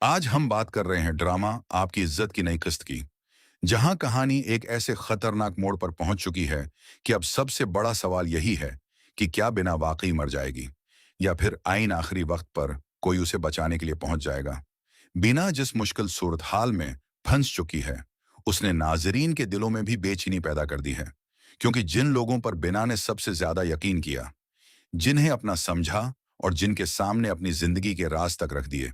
आज हम बात कर रहे हैं ड्रामा आपकी इज्जत की नई किस्त की, जहां कहानी एक ऐसे खतरनाक मोड़ पर पहुंच चुकी है कि अब सबसे बड़ा सवाल यही है कि क्या बिना वाकई मर जाएगी या फिर आईन आखिरी वक्त पर कोई उसे बचाने के लिए पहुंच जाएगा। बिना जिस मुश्किल सूरत हाल में फंस चुकी है, उसने नाजरीन के दिलों में भी बेचैनी पैदा कर दी है, क्योंकि जिन लोगों पर बिना ने सबसे ज्यादा यकीन किया, जिन्हें अपना समझा और जिनके सामने अपनी जिंदगी के राज तक रख दिए,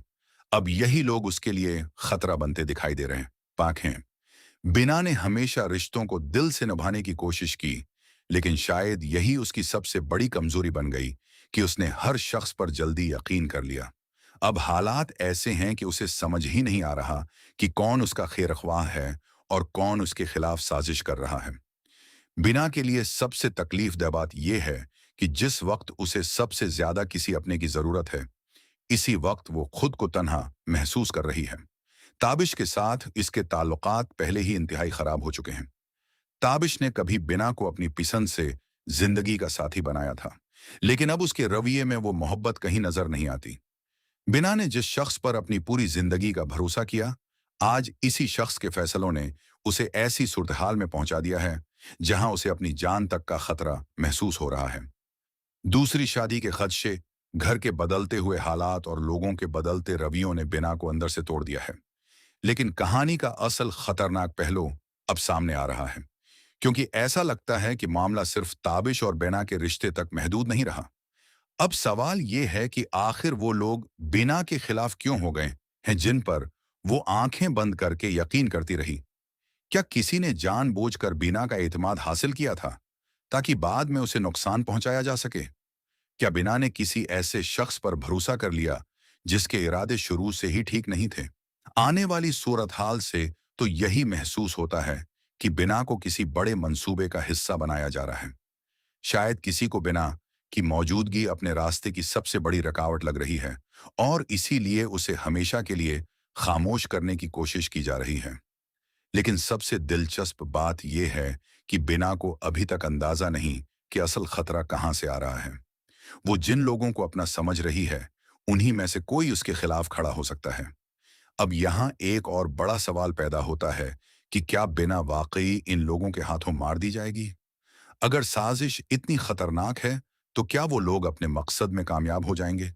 अब यही लोग उसके लिए खतरा बनते दिखाई दे रहे हैं। पाक हैं, बिना ने हमेशा रिश्तों को दिल से निभाने की कोशिश की, लेकिन शायद यही उसकी सबसे बड़ी कमजोरी बन गई कि उसने हर शख्स पर जल्दी यकीन कर लिया। अब हालात ऐसे हैं कि उसे समझ ही नहीं आ रहा कि कौन उसका खैरख्वाह है और कौन उसके खिलाफ साजिश कर रहा है। बिना के लिए सबसे तकलीफदह बात यह है कि जिस वक्त उसे सबसे ज्यादा किसी अपने की जरूरत है, इसी वक्त वो खुद को तन्हा महसूस कर रही है। ताबिश के साथ इसके ताल्लुकात पहले ही इंतहाई खराब हो चुके हैं। ताबिश ने कभी बिना को अपनी पसंद से जिंदगी का साथी बनाया था, लेकिन अब उसके रवैये में वो मोहब्बत कहीं नजर नहीं आती। बिना ने जिस शख्स पर अपनी पूरी जिंदगी का भरोसा किया, आज इसी शख्स के फैसलों ने उसे ऐसी सूरत में पहुंचा दिया है जहां उसे अपनी जान तक का खतरा महसूस हो रहा है। दूसरी शादी के खदशे, घर के बदलते हुए हालात और लोगों के बदलते रवैयों ने बिना को अंदर से तोड़ दिया है। लेकिन कहानी का असल खतरनाक पहलू अब सामने आ रहा है, क्योंकि ऐसा लगता है कि मामला सिर्फ ताबिश और बिना के रिश्ते तक महदूद नहीं रहा। अब सवाल यह है कि आखिर वो लोग बिना के खिलाफ क्यों हो गए हैं जिन पर वो आंखें बंद करके यकीन करती रही। क्या किसी ने जानबूझकर बिना का एतमाद हासिल किया था ताकि बाद में उसे नुकसान पहुंचाया जा सके? क्या बिना ने किसी ऐसे शख्स पर भरोसा कर लिया जिसके इरादे शुरू से ही ठीक नहीं थे? आने वाली सूरत हाल से तो यही महसूस होता है कि बिना को किसी बड़े मंसूबे का हिस्सा बनाया जा रहा है। शायद किसी को बिना की मौजूदगी अपने रास्ते की सबसे बड़ी रुकावट लग रही है और इसीलिए उसे हमेशा के लिए खामोश करने की कोशिश की जा रही है। लेकिन सबसे दिलचस्प बात यह है कि बिना को अभी तक अंदाजा नहीं कि असल खतरा कहां से आ रहा है। वो जिन लोगों को अपना समझ रही है, उन्हीं में से कोई उसके खिलाफ खड़ा हो सकता है। अब यहाँ एक और बड़ा सवाल पैदा होता है कि क्या बिना वाकई इन लोगों के हाथों मार दी जाएगी? अगर साजिश इतनी खतरनाक है, तो क्या वो लोग अपने मकसद में कामयाब हो जाएंगे?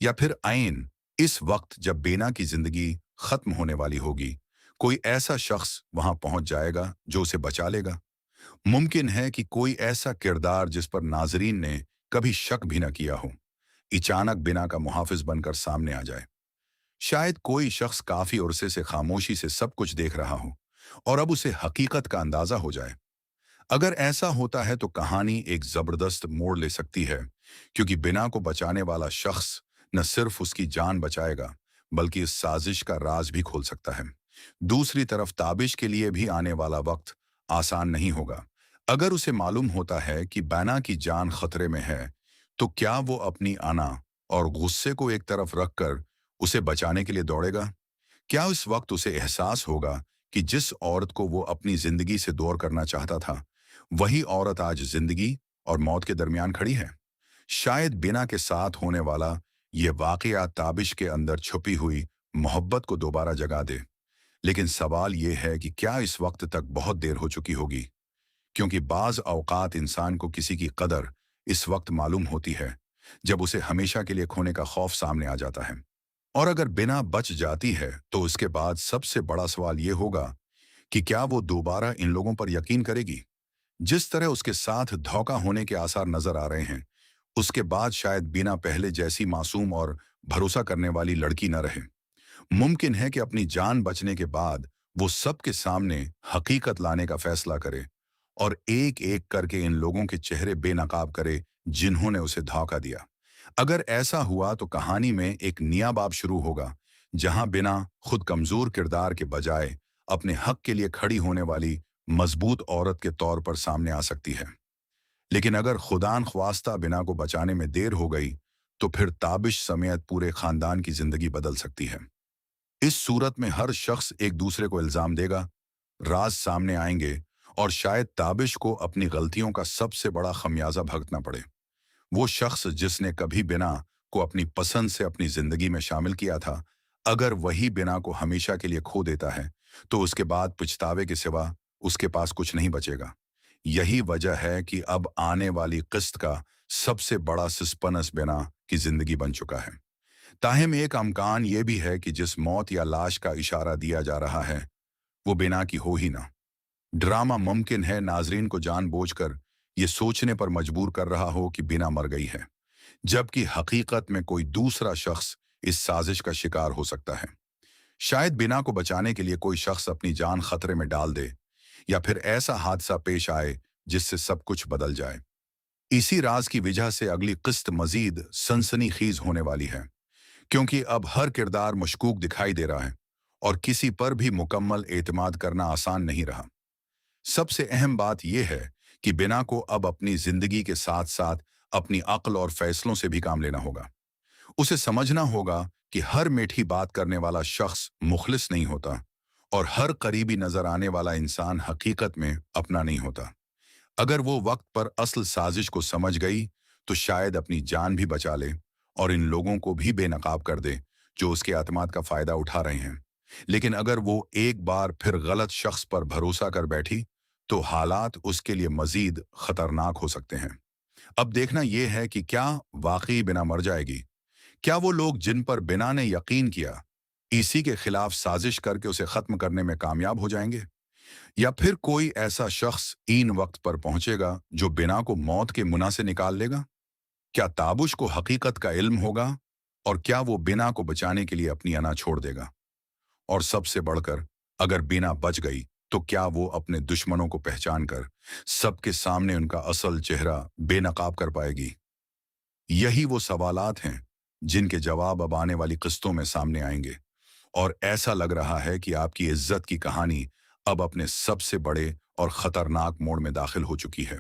या फिर आइन इस वक्त जब बिना की जिंदगी खत्म होने वाली होगी, कोई ऐसा शख्स वहां पहुंच जाएगा जो उसे बचा लेगा? मुमकिन है कि कोई ऐसा किरदार जिस पर नाजरीन ने कभी शक भी न किया हो, अचानक बिना का मुहाफिज बनकर सामने आ जाए। शायद कोई शख्स काफी अरसे से खामोशी से सब कुछ देख रहा हो और अब उसे हकीकत का अंदाजा हो जाए। अगर ऐसा होता है तो कहानी एक जबरदस्त मोड़ ले सकती है, क्योंकि बिना को बचाने वाला शख्स न सिर्फ उसकी जान बचाएगा, बल्कि इस साजिश का राज भी खोल सकता है। दूसरी तरफ ताबिश के लिए भी आने वाला वक्त आसान नहीं होगा। अगर उसे मालूम होता है कि बैना की जान खतरे में है, तो क्या वो अपनी आना और गुस्से को एक तरफ रखकर उसे बचाने के लिए दौड़ेगा? क्या उस वक्त उसे एहसास होगा कि जिस औरत को वो अपनी जिंदगी से दूर करना चाहता था, वही औरत आज जिंदगी और मौत के दरमियान खड़ी है? शायद बिना के साथ होने वाला ये वाकया ताबिश के अंदर छुपी हुई मोहब्बत को दोबारा जगा दे। लेकिन सवाल ये है कि क्या इस वक्त तक बहुत देर हो चुकी होगी? क्योंकि बाज औकात इंसान को किसी की कदर इस वक्त मालूम होती है जब उसे हमेशा के लिए खोने का खौफ सामने आ जाता है। और अगर बिना बच जाती है तो उसके बाद सबसे बड़ा सवाल ये होगा कि क्या वो दोबारा इन लोगों पर यकीन करेगी? जिस तरह उसके साथ धोखा होने के आसार नजर आ रहे हैं, उसके बाद शायद बिना पहले जैसी मासूम और भरोसा करने वाली लड़की न रहे। मुमकिन है कि अपनी जान बचने के बाद वो सबके सामने हकीकत लाने का फैसला करे और एक एक करके इन लोगों के चेहरे बेनकाब करे जिन्होंने उसे धोखा दिया। अगर ऐसा हुआ तो कहानी में एक नया बाब शुरू होगा, जहां बिना खुद कमजोर किरदार के बजाय अपने हक के लिए खड़ी होने वाली मजबूत औरत के तौर पर सामने आ सकती है। लेकिन अगर खुदान ख्वास्ता बिना को बचाने में देर हो गई, तो फिर ताबिश समेत पूरे खानदान की जिंदगी बदल सकती है। इस सूरत में हर शख्स एक दूसरे को इल्जाम देगा, राज सामने आएंगे और शायद ताबिश को अपनी गलतियों का सबसे बड़ा खमियाजा भुगतना पड़े। वो शख्स जिसने कभी बिना को अपनी पसंद से अपनी जिंदगी में शामिल किया था, अगर वही बिना को हमेशा के लिए खो देता है, तो उसके बाद पछतावे के सिवा उसके पास कुछ नहीं बचेगा। यही वजह है कि अब आने वाली किस्त का सबसे बड़ा सिस्पनस बिना की जिंदगी बन चुका है। ताहम एक अमकान ये भी है कि जिस मौत या लाश का इशारा दिया जा रहा है, वो बिना की हो ही ना। ड्रामा मुमकिन है नाजरीन को जानबूझकर ये सोचने पर मजबूर कर रहा हो कि बिना मर गई है, जबकि हकीकत में कोई दूसरा शख्स इस साजिश का शिकार हो सकता है। शायद बिना को बचाने के लिए कोई शख्स अपनी जान खतरे में डाल दे, या फिर ऐसा हादसा पेश आए जिससे सब कुछ बदल जाए। इसी राज की वजह से अगली किस्त मजीद सनसनीखेज होने वाली है, क्योंकि अब हर किरदार मशकूक दिखाई दे रहा है और किसी पर भी मुकम्मल एतमाद करना आसान नहीं रहा। सबसे अहम बात यह है कि बिना को अब अपनी जिंदगी के साथ साथ अपनी अक्ल और फैसलों से भी काम लेना होगा। उसे समझना होगा कि हर मीठी बात करने वाला शख्स मुखलिस नहीं होता, और हर करीबी नजर आने वाला इंसान हकीकत में अपना नहीं होता। अगर वो वक्त पर असल साजिश को समझ गई, तो शायद अपनी जान भी बचा ले और इन लोगों को भी बेनकाब कर दे जो उसके अतमाद का फायदा उठा रहे हैं। लेकिन अगर वो एक बार फिर गलत शख्स पर भरोसा कर बैठी, तो हालात उसके लिए मजीद खतरनाक हो सकते हैं। अब देखना यह है कि क्या वाकई बिना मर जाएगी। क्या वो लोग जिन पर बिना ने यकीन किया, इसी के खिलाफ साजिश करके उसे खत्म करने में कामयाब हो जाएंगे, या फिर कोई ऐसा शख्स इन वक्त पर पहुंचेगा जो बिना को मौत के मुना से निकाल लेगा। क्या ताबुश को हकीकत का इल्म होगा, और क्या वो बिना को बचाने के लिए अपनी अना छोड़ देगा। और सबसे बढ़कर, अगर बिना बच गई, तो क्या वो अपने दुश्मनों को पहचान कर सबके सामने उनका असल चेहरा बेनकाब कर पाएगी। यही वो सवालात हैं जिनके जवाब अब आने वाली किस्तों में सामने आएंगे, और ऐसा लग रहा है कि आपकी इज्जत की कहानी अब अपने सबसे बड़े और खतरनाक मोड़ में दाखिल हो चुकी है।